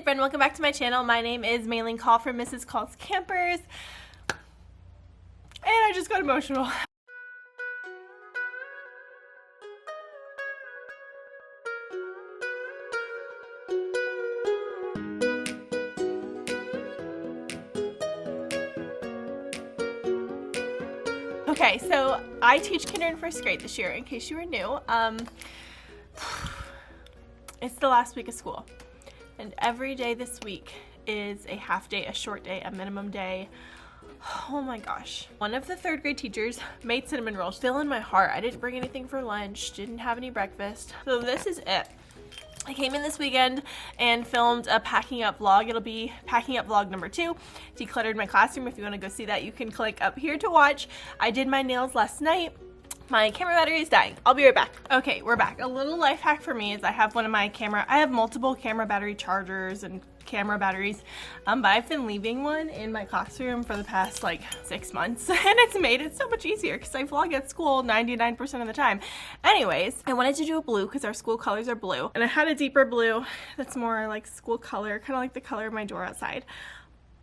friend, welcome back to my channel. My name is Maylene Call from Mrs. Call's Campers, and I just got emotional. Okay, so I teach kinder and first grade this year, in case you were new. It's the last week of school, and every day this week is a half day, a short day, a minimum day. Oh my gosh. One of the third grade teachers made cinnamon rolls. Still in my heart. I didn't bring anything for lunch, didn't have any breakfast. So this is it. I came in this weekend and filmed a packing up vlog. It'll be packing up vlog number 2. Decluttered my classroom. If you want to go see that, you can click up here to watch. I did my nails last night. My camera battery is dying. I'll be right back. Okay, we're back. A little life hack for me is I have multiple camera battery chargers and camera batteries, but I've been leaving one in my classroom for the past like 6 months, and it's made it so much easier because I vlog at school 99% of the time. Anyways, I wanted to do a blue because our school colors are blue, and I had a deeper blue that's more like school color, kind of like the color of my door outside.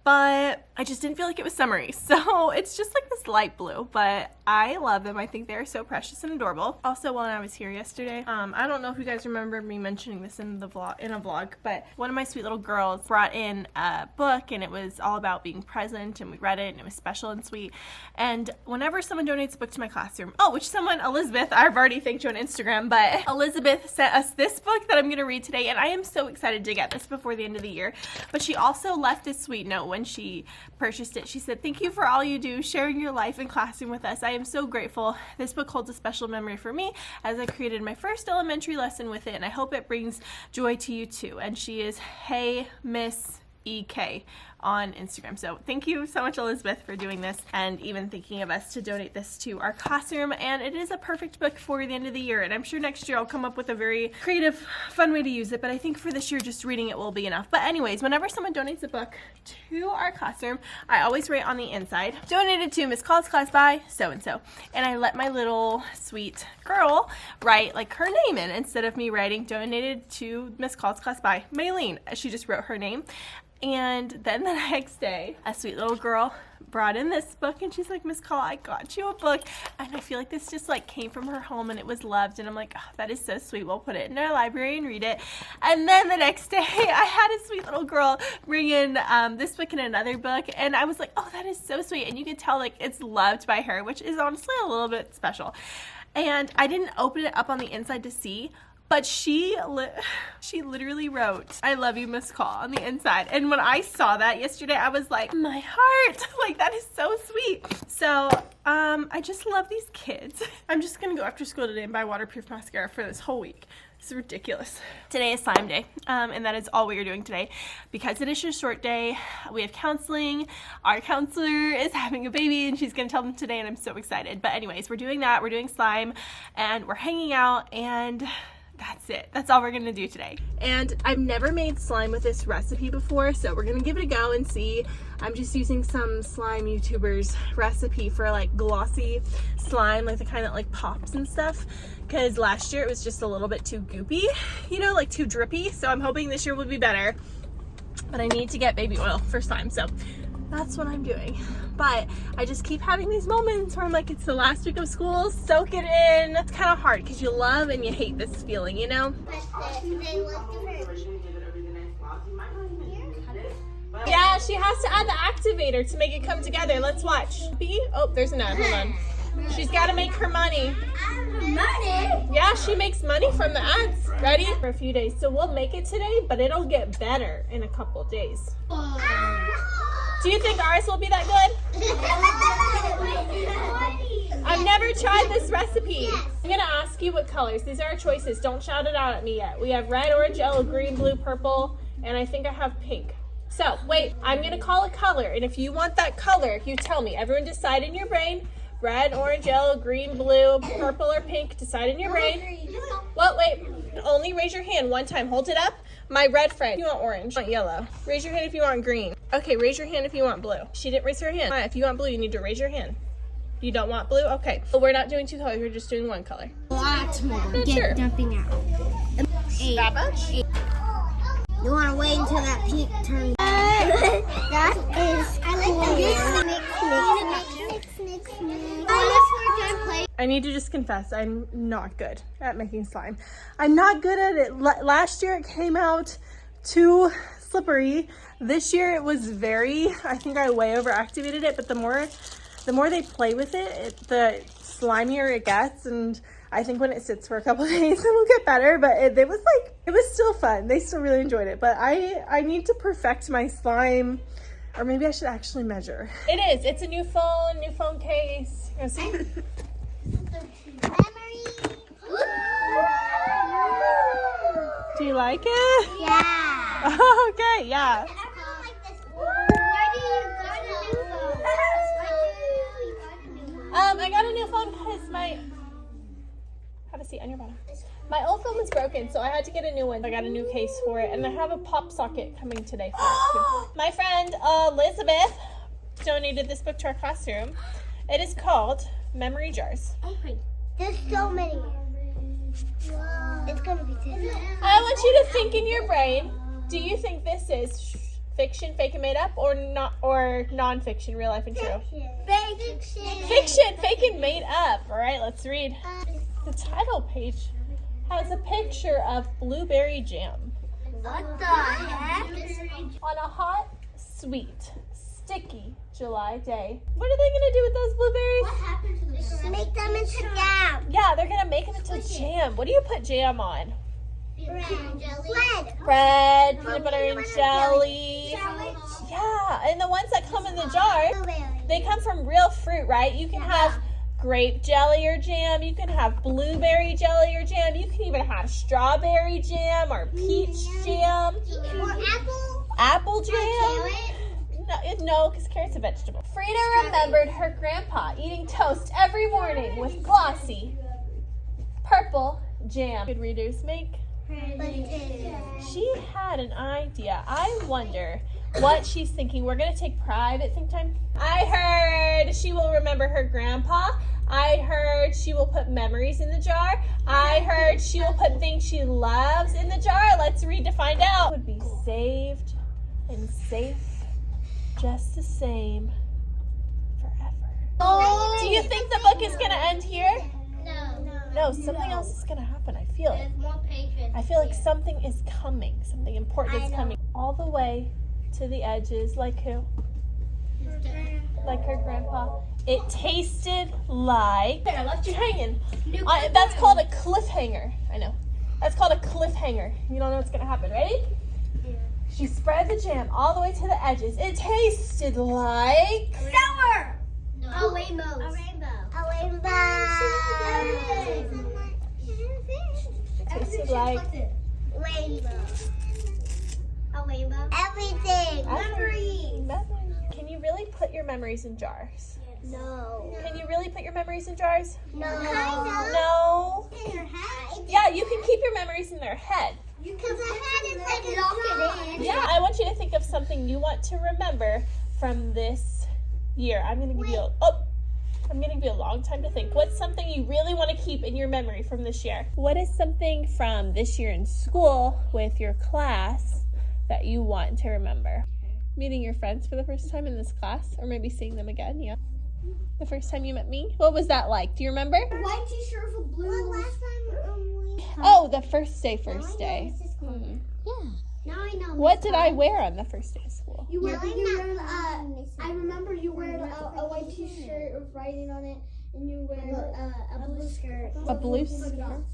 But I just didn't feel like it was summery, so it's just like this light blue, but I love them. I think they're so precious and adorable. Also, when I was here yesterday, I don't know if you guys remember me mentioning this in a vlog, but one of my sweet little girls brought in a book, and it was all about being present, and we read it, and it was special and sweet. And whenever someone donates a book to my classroom, Elizabeth, I've already thanked you on Instagram, but Elizabeth sent us this book that I'm gonna read today, and I am so excited to get this before the end of the year. But she also left this sweet note when she purchased it. She said, "Thank you for all you do, sharing your life and classroom with us. I am so grateful. This book holds a special memory for me as I created my first elementary lesson with it, and I hope it brings joy to you too." And she is Hey Miss EK on Instagram. So thank you so much, Elizabeth, for doing this and even thinking of us to donate this to our classroom. And it is a perfect book for the end of the year, and I'm sure next year I'll come up with a very creative, fun way to use it, but I think for this year just reading it will be enough. But anyways, whenever someone donates a book to our classroom, I always write on the inside, "Donated to Miss Call's class by so-and-so," and I let my little sweet girl write like her name in instead of me writing "Donated to Miss Call's class by Maylene." She just wrote her name. And then the next day, a sweet little girl brought in this book, and she's like, "Miss Call, I got you a book." And I feel like this just like came from her home, and it was loved, and I'm like, "Oh, that is so sweet. We'll put it in our library and read it." And then the next day, I had a sweet little girl bring in this book and another book, and I was like, "Oh, that is so sweet." And you could tell like it's loved by her, which is honestly a little bit special. And I didn't open it up on the inside to see, but she literally wrote, "I love you, Miss Call," on the inside. And when I saw that yesterday, I was like, my heart, like that is so sweet. So I just love these kids. I'm just gonna go after school today and buy waterproof mascara for this whole week. It's ridiculous. Today is slime day, and that is all we are doing today. Because it is a short day, we have counseling. Our counselor is having a baby, and she's gonna tell them today, and I'm so excited. But anyways, we're doing that, we're doing slime, and we're hanging out, and that's it. That's all we're gonna do today. And I've never made slime with this recipe before, so we're gonna give it a go and see. I'm just using some slime YouTuber's recipe for like glossy slime, like the kind that like pops and stuff, because last year it was just a little bit too goopy, you know, like too drippy. So I'm hoping this year will be better, but I need to get baby oil for slime, so that's what I'm doing. But I just keep having these moments where I'm like, it's the last week of school, soak it in. It's kind of hard because you love and you hate this feeling, you know? Yeah, she has to add the activator to make it come together. Let's watch. Oh, there's an ad. Hold on. She's got to make her money. Money? Yeah, she makes money from the ads. Ready? For a few days. So we'll make it today, but it'll get better in a couple days. Do you think ours will be that good? I've never tried this recipe. I'm gonna ask you what colors. These are our choices. Don't shout it out at me yet. We have red, orange, yellow, green, blue, purple, and I think I have pink. So wait, I'm gonna call a color, and if you want that color, you tell me. Everyone decide in your brain. Red, orange, yellow, green, blue, purple, or pink. Decide in your brain. Well, wait. Only raise your hand one time. Hold it up. My red friend, you want orange, you want yellow. Raise your hand if you want green. Okay, raise your hand if you want blue. She didn't raise her hand. If you want blue, you need to raise your hand. You don't want blue? Okay. Well, we're not doing 2 colors, we're just doing 1 color. Lots more. Sure. Dumping out. That much? You want to wait until that pink turns. That is cool. I need to just confess, I'm not good at making slime. I'm not good at it. Last year it came out too slippery. This year it was I think I way overactivated it, but the more they play with it, the slimier it gets, and I think when it sits for a couple of days it'll get better, but it was still fun. They still really enjoyed it, but I need to perfect my slime, or maybe I should actually measure. It is. It's a new phone case. You see? Do you like it? Yeah. Okay, yeah. I got a new phone because have a seat on your bottom. My old phone was broken, so I had to get a new one. I got a new case for it, and I have a pop socket coming today for it too. My friend Elizabeth donated this book to our classroom. It is called Memory Jars. There's so many. Wow. It's gonna be tasty. I want you to think in your brain. Do you think this is fiction, fake and made up, or not, or non-fiction, real life and true? Fiction, fake and made up. All right, let's read. The title page has a picture of blueberry jam. What the heck? On a hot, sweet, sticky July day. What are they gonna do with those blueberries? What happened to them? Make them into jam. Yeah, they're gonna make them into jam. What do you put jam on? Bread, peanut butter and jelly. Yeah, and the ones that come in the jar, they come from real fruit, right? You can have grape jelly or jam. You can have blueberry jelly or jam. You can even have strawberry jam or peach jam. Or apple jam. No, because carrot's a vegetable. Frida remembered her grandpa eating toast every morning with glossy purple jam. Good readers make. She had an idea. I wonder what she's thinking. We're going to take private think time. I heard she will remember her grandpa. I heard she will put memories in the jar. I heard she will put things she loves in the jar. Let's read to find out. Would be saved and safe just the same forever. Oh, do you think the book is going to end here? No, something else is going to happen. I feel it. I feel like something is coming. Something important is coming. All the way to the edges. Like who? Like her grandpa. It tasted like... There, I left you hanging. That's called a cliffhanger. I know. That's called a cliffhanger. You don't know what's going to happen. Ready? She spread the jam all the way to the edges. It tasted like... Sour! A rainbow. A rainbow. A rainbow. It tasted like... Rainbow. A rainbow. Everything. Memories. Can you really put your memories in jars? No. Can you really put your memories in jars? No. No. In your head? Yeah, you can keep your memories in their head. Because the head is like lock it in. Yeah, I want you to think of something you want to remember from this year. I'm going to give you a long time to think. What's something you really want to keep in your memory from this year? What is something from this year in school with your class that you want to remember? Meeting your friends for the first time in this class, or maybe seeing them again, yeah. The first time you met me? What was that like? Do you remember? White t-shirt with blue. Well, last time Oh, the first day. Mm-hmm. Yeah. Now I know. What did I wear on the first day of school? You wear I remember you wear a white t-shirt with writing on it, and you wear a blue skirt. A blue skirt?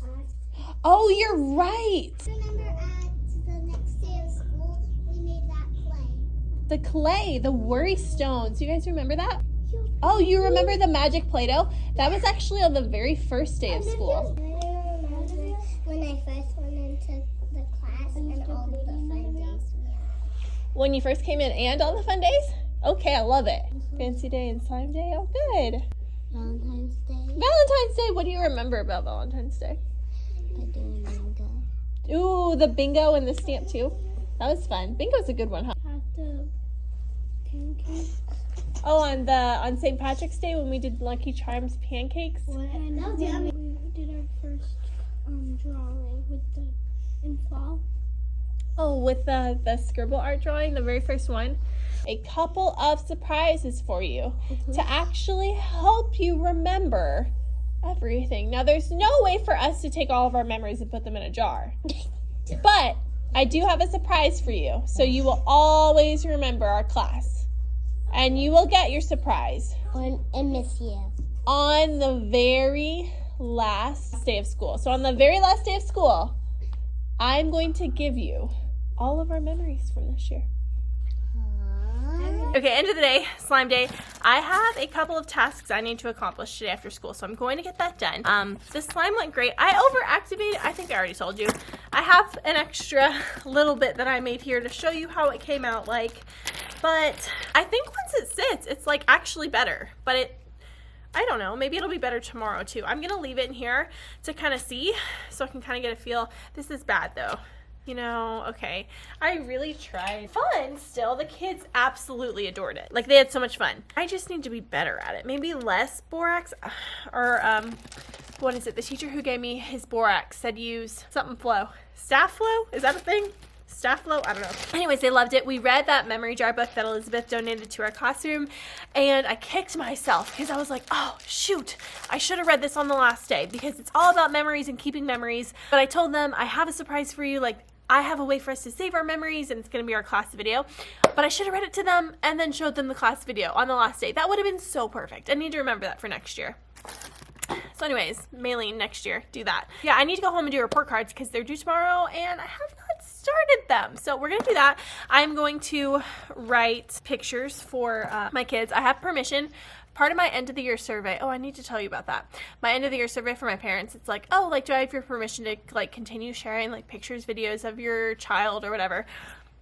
Oh, you're right. Remember at the next day of school, we made that clay. The clay, the worry stones. You guys remember that? Oh, you remember the magic Play-Doh? That was actually on the very first day of school. I remember when I first went into the class and all the fun days. When you first came in and all the fun days? Okay, I love it. Fancy day and slime day? Oh, good. Valentine's Day. Valentine's Day. What do you remember about Valentine's Day? By doing bingo. Ooh, the bingo and the stamp too. That was fun. Bingo's a good one, huh? At the pancakes. Oh, on St. Patrick's Day when we did Lucky Charms pancakes. And then we did our first drawing in fall. Oh, with the scribble art drawing, the very first one, a couple of surprises for you to actually help you remember everything. Now, there's no way for us to take all of our memories and put them in a jar, but I do have a surprise for you, so you will always remember our class, and you will get your surprise And Miss you. on the very last day of school. So on the very last day of school, I'm going to give you all of our memories from this year. Okay, end of the day, slime day. I have a couple of tasks I need to accomplish today after school, so I'm going to get that done. The slime went great. I overactivated, I think I already told you. I have an extra little bit that I made here to show you how it came out like, but I think once it sits, it's like actually better, but I don't know, maybe it'll be better tomorrow too. I'm gonna leave it in here to kind of see, so I can kind of get a feel. This is bad though. You know, okay, I really tried. Fun still, the kids absolutely adored it. Like, they had so much fun. I just need to be better at it. Maybe less borax, or what is it? The teacher who gave me his borax said use something flow. Staff flow? Is that a thing? Staff flow? I don't know. Anyways, they loved it. We read that memory jar book that Elizabeth donated to our classroom, and I kicked myself because I was like, oh, shoot, I should have read this on the last day because it's all about memories and keeping memories. But I told them, I have a surprise for you. Like, I have a way for us to save our memories, and it's going to be our class video. But I should have read it to them and then showed them the class video on the last day. That would have been so perfect. I need to remember that for next year. So anyways, Maylene, next year, do that. Yeah, I need to go home and do report cards because they're due tomorrow, and I have not started them. So we're going to do that. I'm going to write pictures for my kids. I have permission. Part of my end of the year survey, oh, I need to tell you about that. My end of the year survey for my parents, it's like, oh, like, do I have your permission to, like, continue sharing, like, pictures, videos of your child or whatever,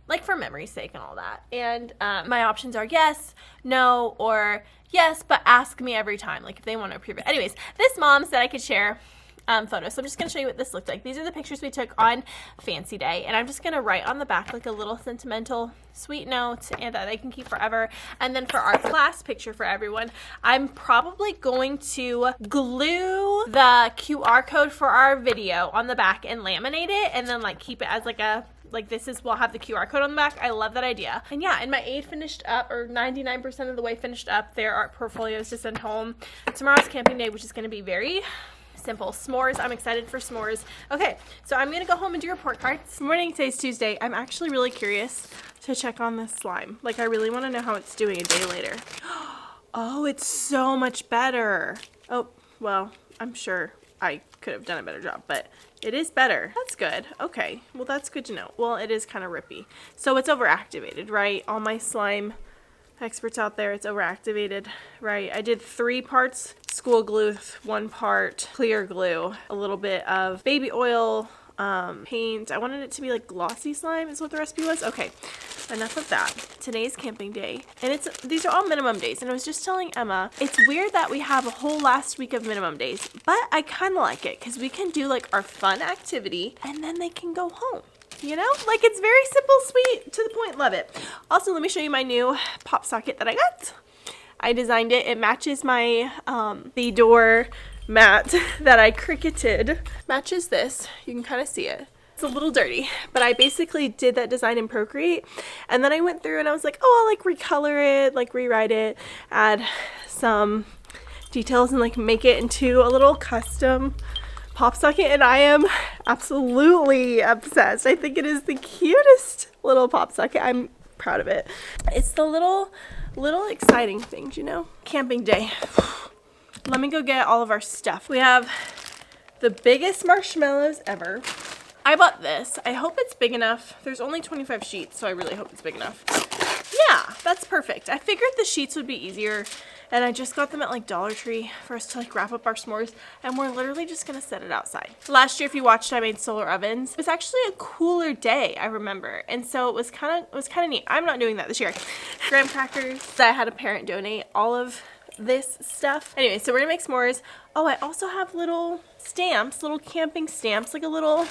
like, for memory's sake and all that. And my options are yes, no, or yes, but ask me every time, like, if they want to approve it. Anyways, this mom said I could share photos. So I'm just going to show you what this looked like. These are the pictures we took on Fancy Day, and I'm just going to write on the back like a little sentimental sweet note and that they can keep forever. And then for our class picture for everyone, I'm probably going to glue the QR code for our video on the back and laminate it, and then like keep it as like a, like this is, we'll have the QR code on the back. I love that idea. And yeah, and my aide finished up, or 99% of the way finished up their art portfolios to send home. Tomorrow's camping day, which is going to be very simple. S'mores. I'm excited for s'mores. Okay, so I'm going to go home and do report cards. Good morning. Today's Tuesday. I'm actually really curious to check on this slime. Like, I really want to know how it's doing a day later. Oh, it's so much better. Oh, well, I'm sure I could have done a better job, but it is better. That's good. Okay, well, that's good to know. Well, it is kind of rippy. So it's overactivated, right? All my slime experts out there, it's overactivated, right? I did 3 parts school glue, 1 part clear glue, a little bit of baby oil, paint. I wanted it to be like glossy slime is what the recipe was. Okay, enough of that. Today's camping day, and these are all minimum days, and I was just telling Emma, it's weird that we have a whole last week of minimum days, but I kind of like it because we can do like our fun activity and then they can go home. You know, like, it's very simple, sweet, to the point. Love it. Also, let me show you my new pop socket that I got. I designed it. It matches my the door mat that I cricketed. Matches this. You can kind of see it. It's a little dirty, but I basically did that design in Procreate, and then I went through and I was like, oh, I'll like recolor it, like rewrite it, add some details, and like make it into a little custom pop socket, and I am absolutely obsessed. I think it is the cutest little pop socket. I'm proud of it. It's the little exciting things, you know. Camping day. Let me go get all of our stuff. We have the biggest marshmallows ever. I bought this. I hope it's big enough. There's only 25 sheets, so I really hope it's big enough. Yeah, that's perfect. I figured the sheets would be easier, and I just got them at like Dollar Tree for us to like wrap up our s'mores, and we're literally just gonna set it outside. Last year, if you watched, I made solar ovens. It was actually a cooler day, I remember, and so it was kind of neat. I'm not doing that this year. Graham crackers. I had a parent donate all of this stuff. Anyway, so we're gonna make s'mores. Oh, I also have little stamps, little camping stamps, like a little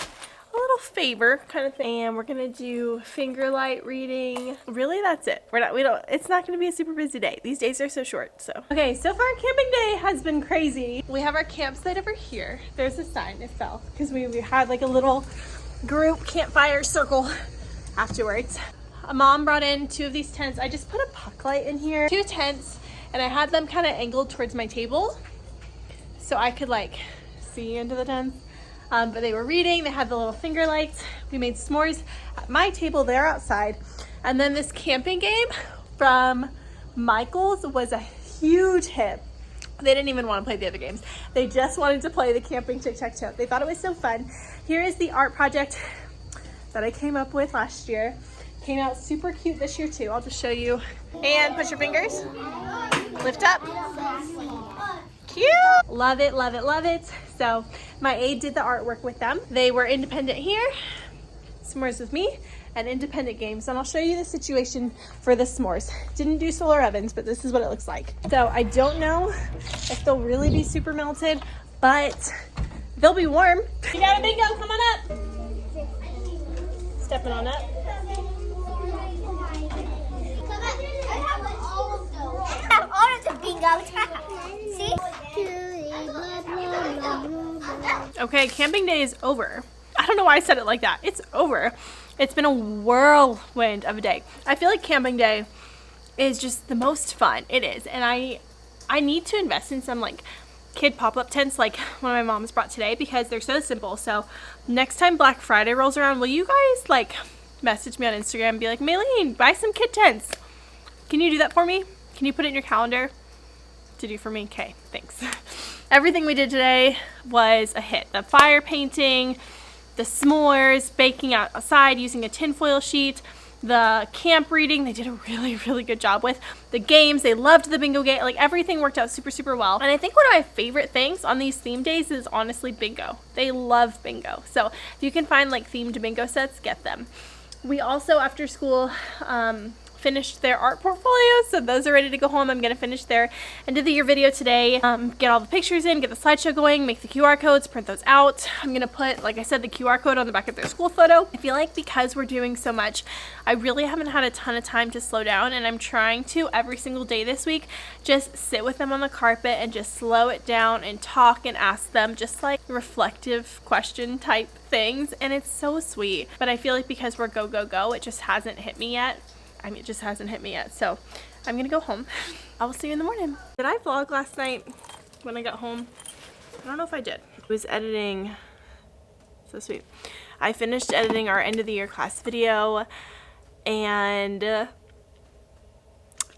favor kind of thing. And we're gonna do finger light reading. Really, that's it. It's not gonna be a super busy day. These days are so short, so. Okay, so far camping day has been crazy. We have our campsite over here. There's a sign, it fell, because we had like a little group campfire circle afterwards. Mom brought in 2 of these tents. I just put a puck light in here. 2 tents, and I had them kind of angled towards my table so I could like see into the tents. But they were reading. They had the little finger lights. We made s'mores at my table there outside. And then this camping game from Michael's was a huge hit. They didn't even want to play the other games. They just wanted to play the camping tic-tac-toe. They thought it was so fun. Here is the art project that I came up with last year. Came out super cute this year too. I'll just show you. And push your fingers. Lift up. Cute. Love it, love it, love it. So my aide did the artwork with them. They were independent here. S'mores with me. And independent games, and I'll show you the situation for the s'mores. Didn't do solar ovens, but this is what it looks like. So I don't know if they'll really be super melted, but they'll be warm. You got a bingo, come on up. Stepping on up. I have all of the bingos. See? Okay, camping day is over. I don't know why I said it like that. It's over. It's been a whirlwind of a day. I feel like camping day is just the most fun. It is. And I need to invest in some like kid pop-up tents like one of my mom's brought today because they're so simple. So next time Black Friday rolls around, will you guys like message me on Instagram and be like, Maylene, buy some kid tents. Can you do that for me? Can you put it in your calendar to do for me? Okay, thanks. Everything we did today was a hit. The fire painting, the s'mores, baking outside using a tinfoil sheet, the camp reading, they did a really, really good job with. The games, they loved the bingo game. Like everything worked out super, super well. And I think one of my favorite things on these theme days is honestly bingo. They love bingo. So if you can find like themed bingo sets, get them. We also, after school, finished their art portfolios, so those are ready to go home. I'm going to finish their end of the year video today, get all the pictures in, get the slideshow going, make the QR codes, print those out. I'm going to put, like I said, the QR code on the back of their school photo. I feel like because we're doing so much, I really haven't had a ton of time to slow down, and I'm trying to every single day this week just sit with them on the carpet and just slow it down and talk and ask them just like reflective question type things, and it's so sweet. But I feel like because we're go, go, go, it just hasn't hit me yet. I mean, it just hasn't hit me yet. So I'm gonna go home. I will see you in the morning. Did I vlog last night when I got home? I don't know if I did. I was editing, so sweet. I finished editing our end of the year class video, and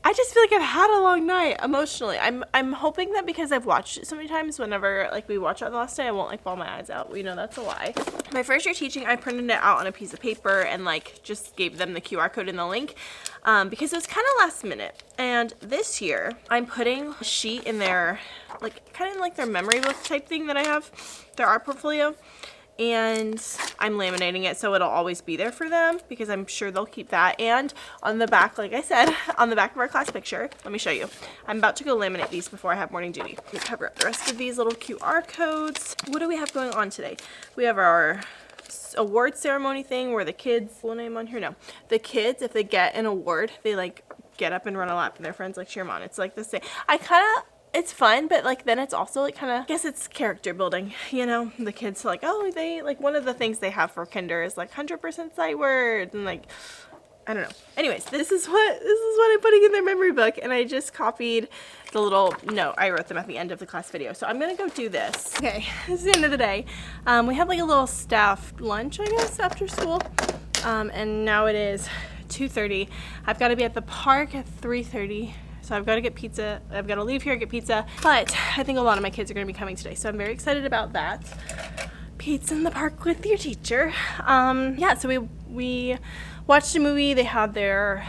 I just feel like I've had a long night emotionally. I'm hoping that because I've watched it so many times, whenever like we watch it the last day, I won't like bawl my eyes out. We know that's a lie. My first year teaching, I printed it out on a piece of paper and like just gave them the QR code and the link because it was kind of last minute. And this year, I'm putting a sheet in their like kind of like their memory book type thing that I have, their art portfolio. And I'm laminating it so it'll always be there for them because I'm sure they'll keep that. And on the back, like I said, on the back of our class picture, let me show you. I'm about to go laminate these before I have morning duty. Let me cover up the rest of these little QR codes. What do we have going on today? We have our award ceremony thing where the kids, full name on here? No. The kids, if they get an award, they like get up and run a lap and their friends like cheer them on. It's like the same. It's fun, but like then it's also like kind of, I guess it's character building, you know? The kids like, oh, they like one of the things they have for kinder is like 100% sight words and like, I don't know. Anyways, this is what I'm putting in their memory book, and I just copied the little note. I wrote them at the end of the class video. So I'm gonna go do this. Okay, this is the end of the day. We had like a little staff lunch, I guess, after school. And now it is 2:30. I've got to be at the park at 3:30. So I've got to get pizza. I've got to leave here, get pizza. But I think a lot of my kids are going to be coming today. So I'm very excited about that. Pizza in the park with your teacher. Yeah, so we watched a movie. They had their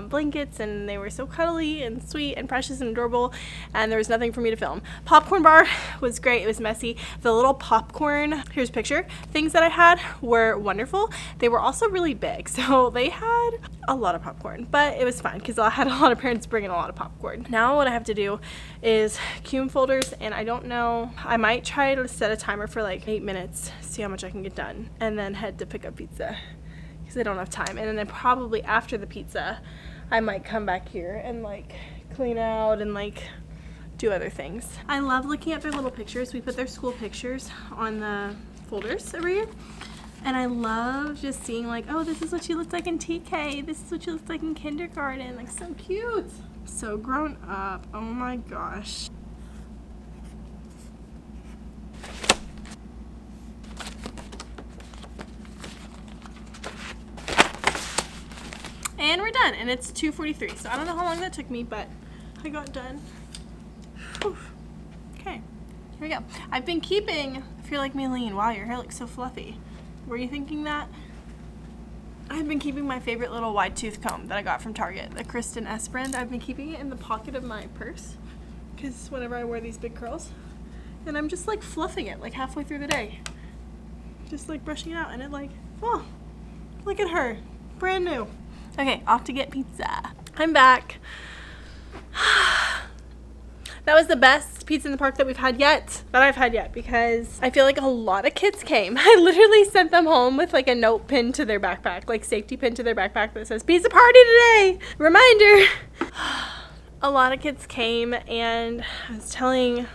blankets, and they were so cuddly and sweet and precious and adorable, and there was nothing for me to film. Popcorn bar was great. It was messy. The little popcorn, here's a picture, things that I had were wonderful. They were also really big, so they had a lot of popcorn, but it was fine because I had a lot of parents bringing a lot of popcorn. Now what I have to do is cume folders, and I don't know, I might try to set a timer for like 8 minutes, see how much I can get done, and then head to pick up pizza. I don't have time. And then probably after the pizza I might come back here and like clean out and like do other things. I love looking at their little pictures. We put their school pictures on the folders every year. And I love just seeing like, oh, this is what she looks like in TK. This is what she looks like in kindergarten. Like, so cute. So grown up. Oh my gosh. And we're done. And it's 2:43. So I don't know how long that took me, but I got done. Whew. Okay. Here we go. I've been keeping, if you're like me, Lean, wow, your hair looks so fluffy. Were you thinking that? I've been keeping my favorite little wide tooth comb that I got from Target, the Kristen S brand. I've been keeping it in the pocket of my purse because whenever I wear these big curls, and I'm just like fluffing it like halfway through the day. Just like brushing it out, and it like, oh, look at her, brand new. Okay, off to get pizza. I'm back. That was the best pizza in the park that I've had yet, because I feel like a lot of kids came. I literally sent them home with like a note pinned to their backpack, like safety pinned to their backpack that says pizza party today, reminder. A lot of kids came, and I was telling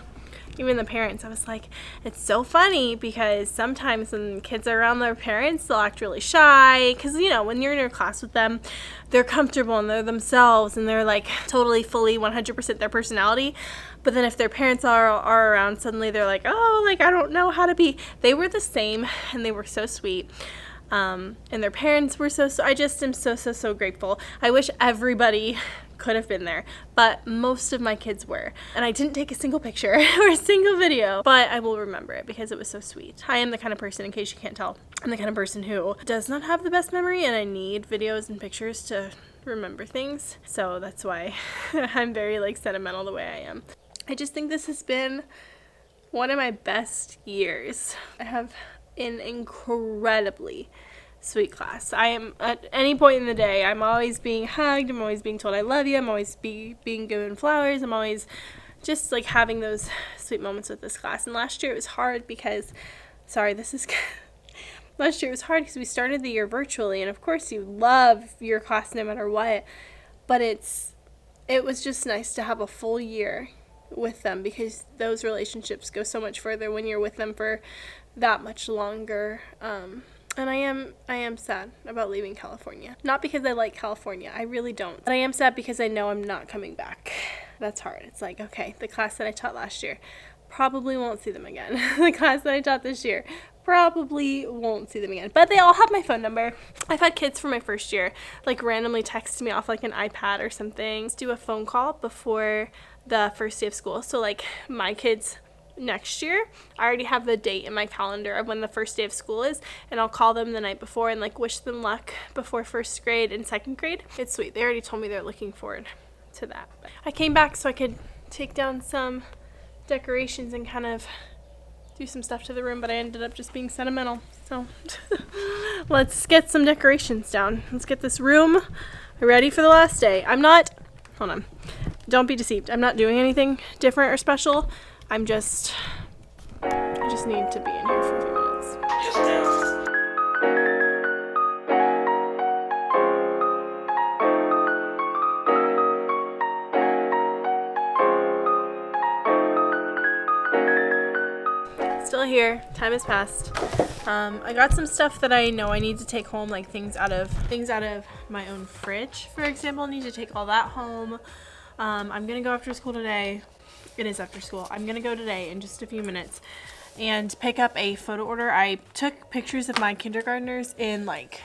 even the parents, I was like, it's so funny because sometimes when kids are around their parents, they'll act really shy because, you know, when you're in your class with them, they're comfortable and they're themselves and they're like totally, fully 100% their personality. But then if their parents are around, suddenly they're like, oh, like, I don't know how to be. They were the same, and they were so sweet. And their parents were so I just am so grateful. I wish everybody could have been there, but most of my kids were, and I didn't take a single picture or a single video, but I will remember it because it was so sweet. I am the kind of person, in case you can't tell, I'm the kind of person who does not have the best memory, and I need videos and pictures to remember things, so that's why I'm very like sentimental the way I am. I just think this has been one of my best years. I have an incredibly sweet class. I am, at any point in the day, I'm always being hugged, I'm always being told I love you, I'm always being given flowers, I'm always just like having those sweet moments with this class. And last year it was hard because, last year it was hard because we started the year virtually, and of course you love your class no matter what, but it was just nice to have a full year with them, because those relationships go so much further when you're with them for that much longer. And I am sad about leaving California. Not because I like California, I really don't. But I am sad because I know I'm not coming back. That's hard. It's like, okay, the class that I taught last year, probably won't see them again. The class that I taught this year, probably won't see them again. But they all have my phone number. I've had kids from my first year, like, randomly text me off like an iPad or something. Let's do a phone call before the first day of school. So like my kids next year, I already have the date in my calendar of when the first day of school is, and I'll call them the night before and like wish them luck before first grade and second grade. It's sweet. They already told me they're looking forward to that. I came back so I could take down some decorations and kind of do some stuff to the room, but I ended up just being sentimental. So let's get some decorations down. Let's get this room ready for the last day. Hold on. Don't be deceived. I'm not doing anything different or special. I just need to be in here for a few minutes. Just now. Still here. Time has passed. I got some stuff that I know I need to take home, like things out of my own fridge, for example. I need to take all that home. I'm gonna go after school today. It is after school. I'm gonna go today in just a few minutes and pick up a photo order. I took pictures of my kindergartners in like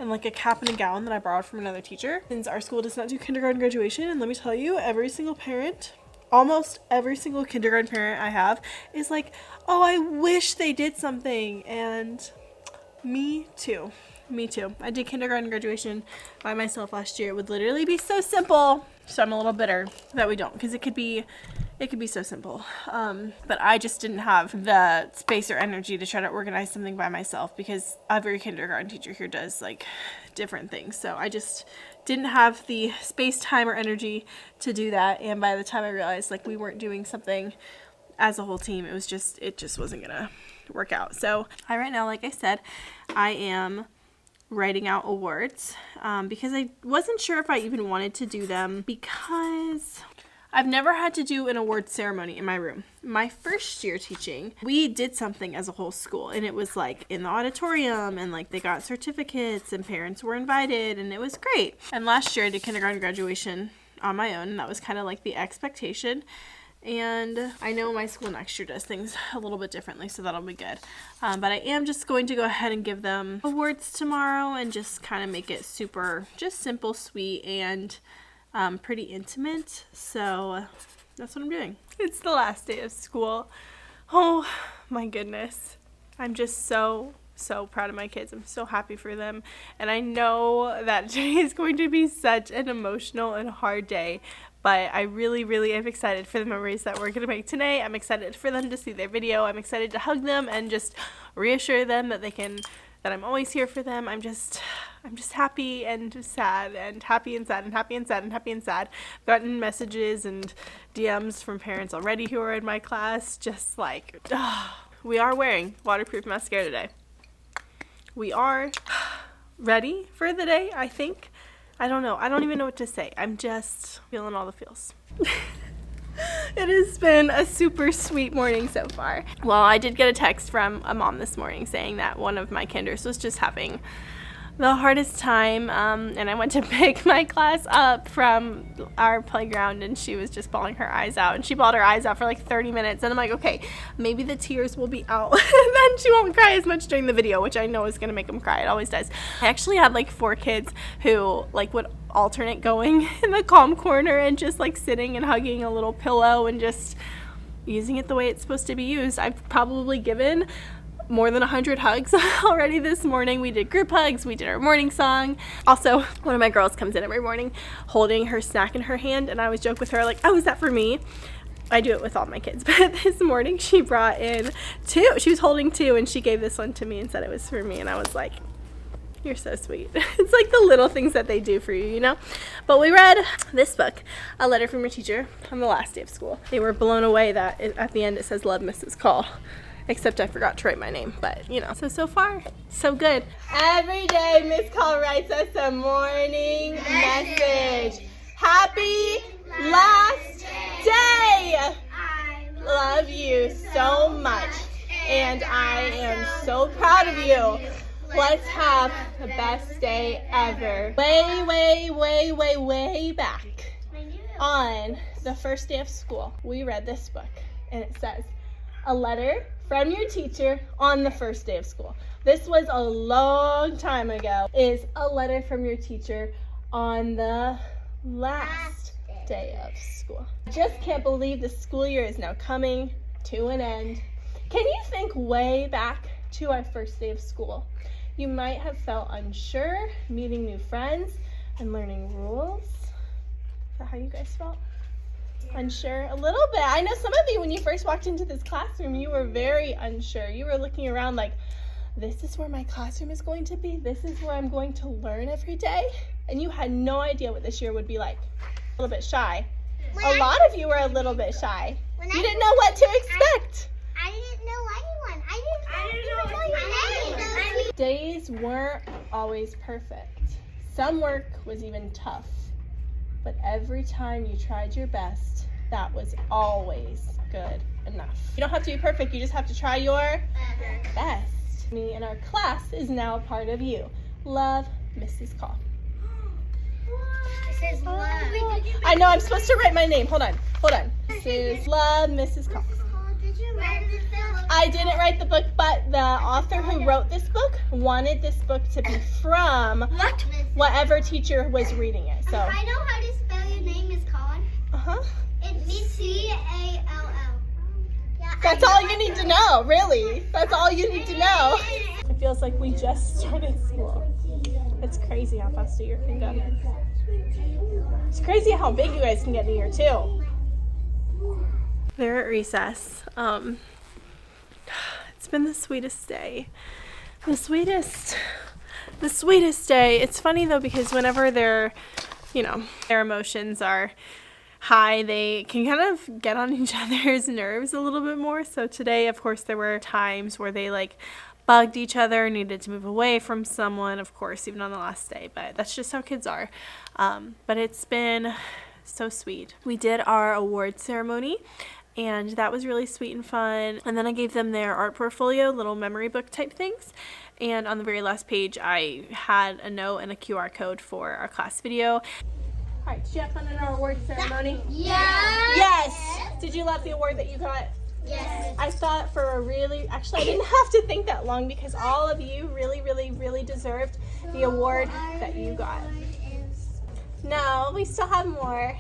a cap and a gown that I borrowed from another teacher, since our school does not do kindergarten graduation. And let me tell you, every single parent, almost every single kindergarten parent I have is like, oh, I wish they did something. And me too. I did kindergarten graduation by myself last year. It would literally be so simple. So I'm a little bitter that we don't, because it could be so simple. But I just didn't have the space or energy to try to organize something by myself, because every kindergarten teacher here does like different things. So I just didn't have the space, time, or energy to do that. And by the time I realized like we weren't doing something as a whole team, it just wasn't gonna work out. So right now, like I said, I am writing out awards, because I wasn't sure if I even wanted to do them, because I've never had to do an award ceremony in my room. My first year teaching, we did something as a whole school, and it was like in the auditorium, and like they got certificates and parents were invited, and it was great. And last year I did kindergarten graduation on my own, and that was kind of like the expectation. And I know my school next year does things a little bit differently, so that'll be good. But I am just going to go ahead and give them awards tomorrow and just kind of make it super, just simple, sweet, and pretty intimate. So that's what I'm doing. It's the last day of school. Oh my goodness. I'm just so proud of my kids. I'm so happy for them. And I know that today is going to be such an emotional and hard day. But I really am excited for the memories that we're going to make today. I'm excited for them to see their video. I'm excited to hug them and just reassure them that that I'm always here for them. I'm just happy and sad and happy and sad and happy and sad and happy and sad. I've gotten messages and DMs from parents already who are in my class, just like, we are wearing waterproof mascara today. We are ready for the day, I think. I don't know. I don't even know what to say. I'm just feeling all the feels. It has been a super sweet morning so far. Well, I did get a text from a mom this morning saying that one of my kinders was just having the hardest time, and I went to pick my class up from our playground, and she was just bawling her eyes out, and she bawled her eyes out for like 30 minutes, and I'm like, okay, maybe the tears will be out, and then she won't cry as much during the video, which I know is going to make them cry. It always does. I actually had like 4 kids who like would alternate going in the calm corner and just like sitting and hugging a little pillow and just using it the way it's supposed to be used. I've probably given more than 100 hugs already this morning. We did group hugs, we did our morning song. Also, one of my girls comes in every morning holding her snack in her hand, and I always joke with her like, oh, is that for me? I do it with all my kids, but this morning she brought in 2. She was holding 2, and she gave this one to me and said it was for me, and I was like, you're so sweet. It's like the little things that they do for you, you know? But we read this book, A Letter from Your Teacher, on the last day of school. They were blown away that at the end it says, Love, Mrs. Call. Except I forgot to write my name, but you know. So far, so good. Every day, Miss Call writes us a morning message. Happy last day! Love you so much, and I am so proud of you. Let's have the best day ever. Way back on the first day of school, we read this book, and it says, A letter from your teacher on the first day of school. This was a long time ago. Is a letter from your teacher on the last day of school. I just can't believe the school year is now coming to an end. Can you think way back to our first day of school? You might have felt unsure, meeting new friends, and learning rules. Is that how you guys felt? Unsure a little bit. I know some of you, when you first walked into this classroom, you were very unsure. You were looking around like, this is where my classroom is going to be. This is where I'm going to learn every day. And you had no idea what this year would be like. A little bit shy. A lot of you were a little bit shy. You didn't know what to expect. I didn't know anyone. I didn't know your name. Days weren't always perfect. Some work was even tough. But every time you tried your best, that was always good enough. You don't have to be perfect, you just have to try your best. Me and our class is now a part of you. Love, Mrs. Call. It says love. I know, I'm supposed to write my name. Hold on. This is Love, Mrs. Call. Did you write this book? I didn't write the book, but the author who wrote this book wanted this book to be from whatever teacher was reading it. So I know how to spell your name, Miss Colin. It means C-A-L-L. Yeah, that's all you need to know, really. That's all you need to know. It feels like we just started school. It's crazy how fast a year can go. It's crazy how big you guys can get in a year, too. They're at recess. It's been the sweetest day. The sweetest day. It's funny though, because whenever their emotions are high, they can kind of get on each other's nerves a little bit more. So today, of course, there were times where they like bugged each other, needed to move away from someone, of course, even on the last day. But that's just how kids are. But it's been So sweet. We did our award ceremony, and that was really sweet and fun. And then I gave them their art portfolio, little memory book type things. And on the very last page, I had a note and a QR code for our class video. All right, did you have fun in our award ceremony? Yeah. Yes. Did you love the award that you got? Yes. I thought for a actually I didn't have to think that long because all of you really deserved the award that you got. No, we still have more.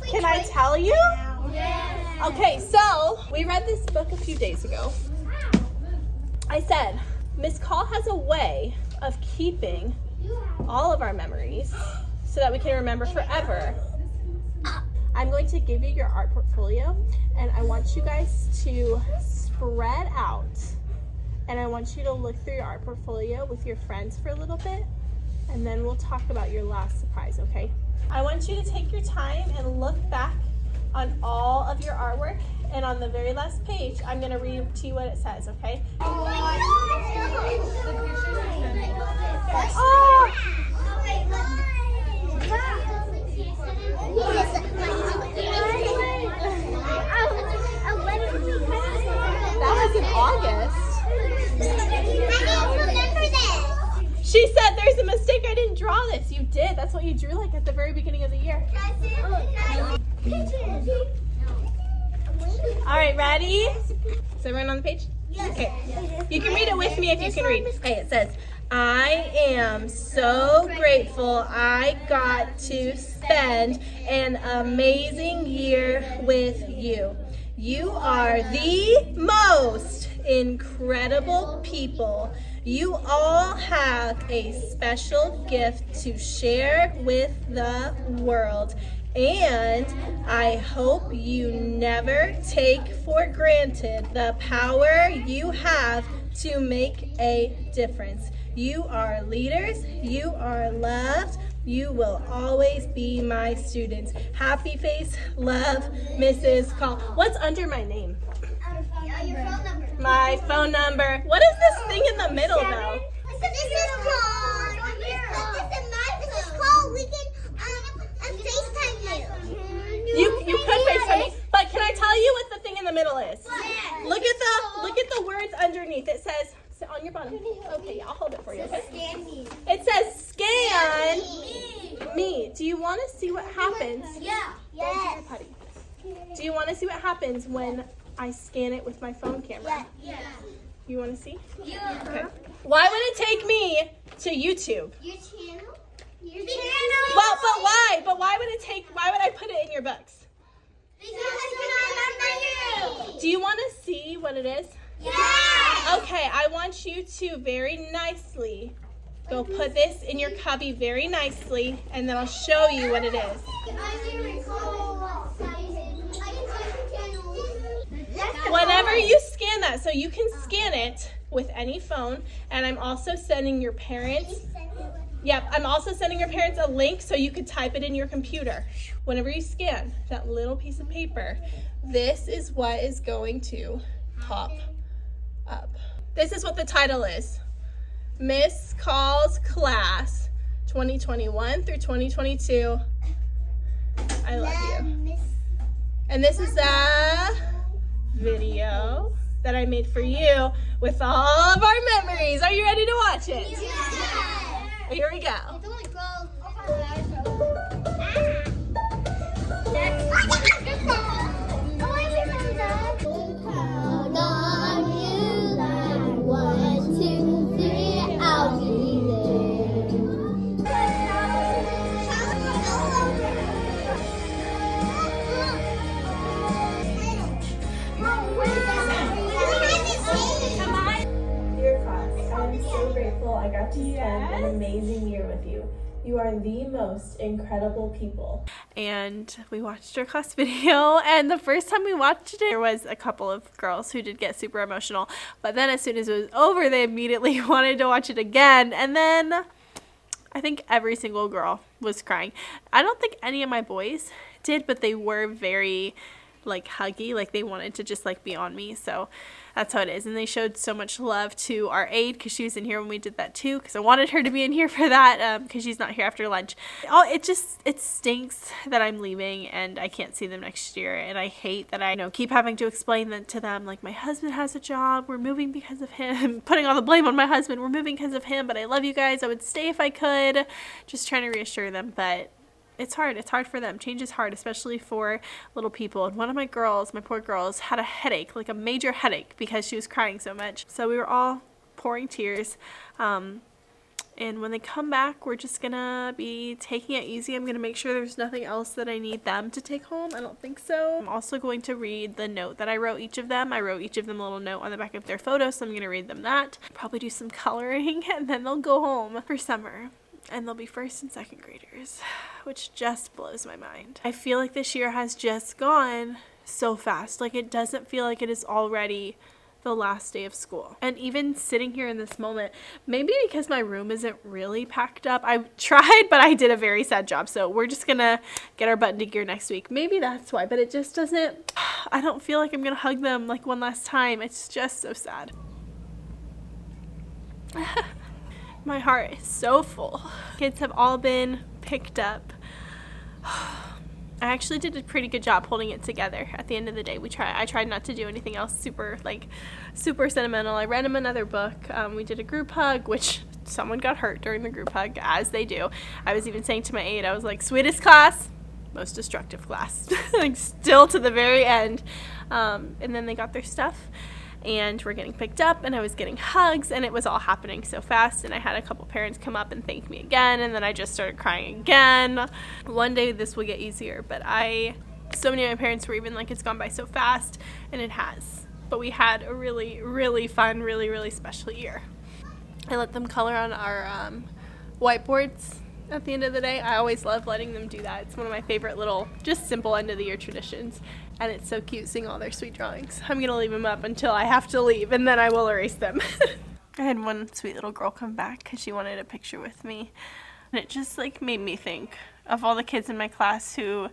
Can I tell you? Yes. Okay, so we read this book a few days ago. I said, Miss Call has a way of keeping all of our memories so that we can remember forever. I'm going to give you your art portfolio, and I want you guys to spread out, and I want you to look through your art portfolio with your friends for a little bit, and then we'll talk about your last surprise, okay? I want you to take your time and look back on all of your artwork, and on the very last page, I'm going to read to you what it says, okay? Oh! That was in August. I don't remember this. She said there's a mistake, I didn't draw this. You did. That's what you drew like at the very beginning of the year. All right, ready? Is everyone on the page? Yes. Okay. You can read it with me if you can read. Okay, it says, I am so grateful I got to spend an amazing year with you. You are the most incredible people. You all have a special gift to share with the world. And I hope you never take for granted the power you have to make a difference. You are leaders. You are loved. You will always be my students. Happy face, love, Mrs. Call. What's under my name? Your phone number. My phone number. What is this thing in the middle, though? This is called. This is called. We can FaceTime you. You could FaceTime me, but can I tell you what the thing in the middle is? Yes. Look at the words underneath. It says on your bottom. Okay, I'll hold it for you. Okay. Scan me. It says scan me. Do you want to see what happens? Yeah. Yes. Putty. Do you want to see what happens when I scan it with my phone camera? Yeah. You want to see? Yeah. Okay. Why would it take me to YouTube? Your channel? Your channel? Well, but why? But why would I put it in your books? Because we remember you. Do you want to see what it is? Yeah. Okay, I want you to very nicely go put this in your cubby very nicely, and then I'll show you what it is. Whenever you scan that, so you can scan it with any phone, and I'm also sending your parents, I'm also sending your parents a link so you could type it in your computer. Whenever you scan that little piece of paper, this is what is going to pop up. This is what the title is. Miss Call's Class 2021 through 2022. I love you. And this is a video that I made for you with all of our memories. Are you ready to watch it? Yeah. Here we go. Dear class, I am so grateful I got to spend an amazing year with you. You are the most incredible people. And we watched our class video, and the first time we watched it, there was a couple of girls who did get super emotional. But then as soon as it was over, they immediately wanted to watch it again. And then I think every single girl was crying. I don't think any of my boys did, but they were very like huggy, like they wanted to just like be on me. So that's how it is. And they showed so much love to our aide because she was in here when we did that too, because I wanted her to be in here for that because she's not here after lunch. It stinks that I'm leaving and I can't see them next year, and I hate that I keep having to explain that to them, like, my husband has a job, we're moving because of him, putting all the blame on my husband, we're moving because of him, but I love you guys, I would stay if I could, just trying to reassure them. But it's hard for them. Change is hard, especially for little people. And one of my poor girls, had a headache, like a major headache, because she was crying so much. So we were all pouring tears. And when they come back, we're just gonna be taking it easy. I'm gonna make sure there's nothing else that I need them to take home. I don't think so. I'm also going to read the note that I wrote each of them. I wrote each of them a little note on the back of their photo, so I'm gonna read them that. Probably do some coloring, and then they'll go home for summer. And they'll be first and second graders, which just blows my mind. I feel like this year has just gone so fast. Like, it doesn't feel like it is already the last day of school. And even sitting here in this moment, maybe because my room isn't really packed up. I tried, but I did a very sad job. So we're just gonna get our butt into gear next week. Maybe that's why, but it just doesn't, I don't feel like I'm gonna hug them like one last time. It's just so sad. My heart is so full. Kids have all been picked up. I actually did a pretty good job holding it together at the end of the day. I tried not to do anything else super sentimental. I read them another book. We did a group hug, which someone got hurt during the group hug, as they do. I was even saying to my aide, I was like, sweetest class, most destructive class. Like, still to the very end. And then they got their stuff, and we're getting picked up, and I was getting hugs, and it was all happening so fast. And I had a couple parents come up and thank me again, and then I just started crying again. One day this will get easier, but so many of my parents were even like, it's gone by so fast, and it has. But we had a really, really fun, really, really special year. I let them color on our whiteboards at the end of the day. I always love letting them do that. It's one of my favorite little, just simple end of the year traditions. And it's so cute seeing all their sweet drawings. I'm going to leave them up until I have to leave, and then I will erase them. I had one sweet little girl come back because she wanted a picture with me. And it just made me think of all the kids in my class who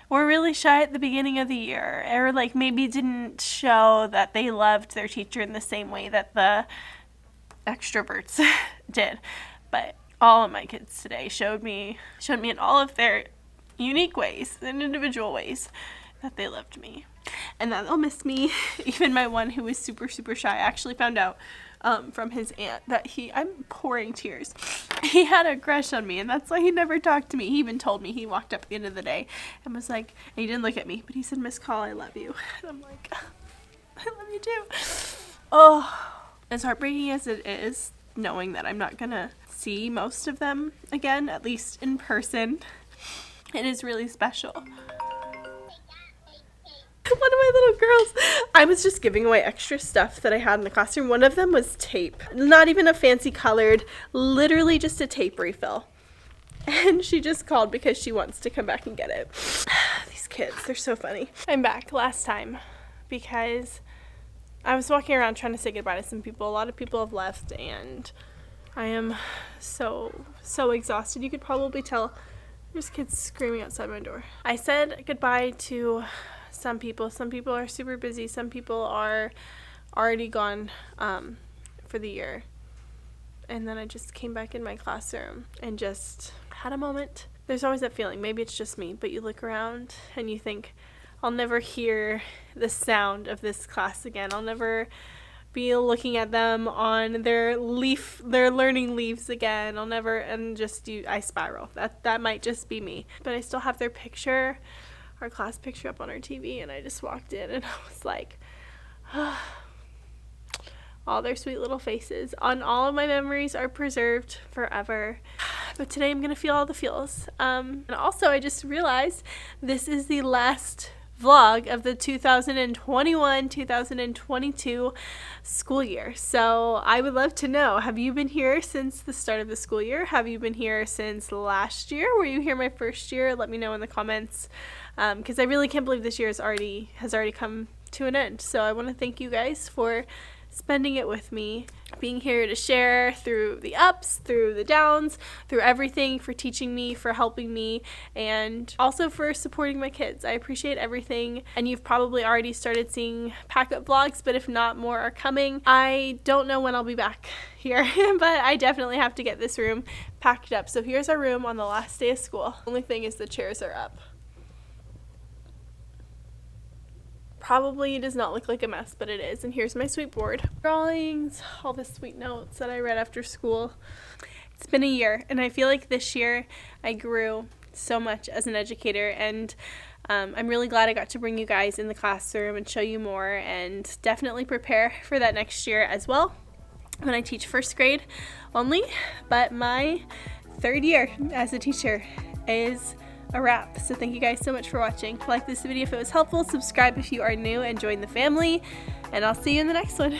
were really shy at the beginning of the year, or maybe didn't show that they loved their teacher in the same way that the extroverts did. But all of my kids today showed me in all of their unique ways and individual ways that they loved me, and that they'll miss me. Even my one who was super, super shy, I actually found out from his aunt that I'm pouring tears. He had a crush on me, and that's why he never talked to me. He even told me, he walked up at the end of the day and was like, and he didn't look at me, but he said, Miss Call, I love you. And I'm like, I love you too. Oh, as heartbreaking as it is, knowing that I'm not gonna see most of them again, at least in person, it is really special. One of my little girls, I was just giving away extra stuff that I had in the classroom. One of them was tape, not even a fancy colored, literally just a tape refill. And she just called because she wants to come back and get it. These kids, they're so funny. I'm back last time because I was walking around trying to say goodbye to some people. A lot of people have left, and I am so exhausted. You could probably tell. There's kids screaming outside my door. I said goodbye to some people. Some people are super busy. Some people are already gone for the year. And then I just came back in my classroom and just had a moment. There's always that feeling. Maybe it's just me, but you look around and you think, I'll never hear the sound of this class again. I'll never be looking at them on their learning leaves again. I spiral. That might just be me. But I still have their picture, our class picture, up on our TV, and I just walked in and I was like, all their sweet little faces. And all of my memories are preserved forever. But today I'm going to feel all the feels. And also I just realized this is the last vlog of the 2021-2022 school year. So I would love to know, have you been here since the start of the school year? Have you been here since last year? Were you here my first year? Let me know in the comments, because I really can't believe this year has already come to an end. So I want to thank you guys for spending it with me, being here to share through the ups, through the downs, through everything, for teaching me, for helping me, and also for supporting my kids. I appreciate everything, and you've probably already started seeing pack-up vlogs, but if not, more are coming. I don't know when I'll be back here, but I definitely have to get this room packed up. So here's our room on the last day of school. Only thing is the chairs are up. Probably does not look like a mess, but it is. And here's my sweet board. Drawings, all the sweet notes that I read after school. It's been a year, and I feel like this year I grew so much as an educator, and I'm really glad I got to bring you guys in the classroom and show you more, and definitely prepare for that next year as well when I teach first grade only. But my third year as a teacher is a wrap. So thank you guys so much for watching. Like this video if it was helpful, subscribe if you are new, and join the family, and I'll see you in the next one.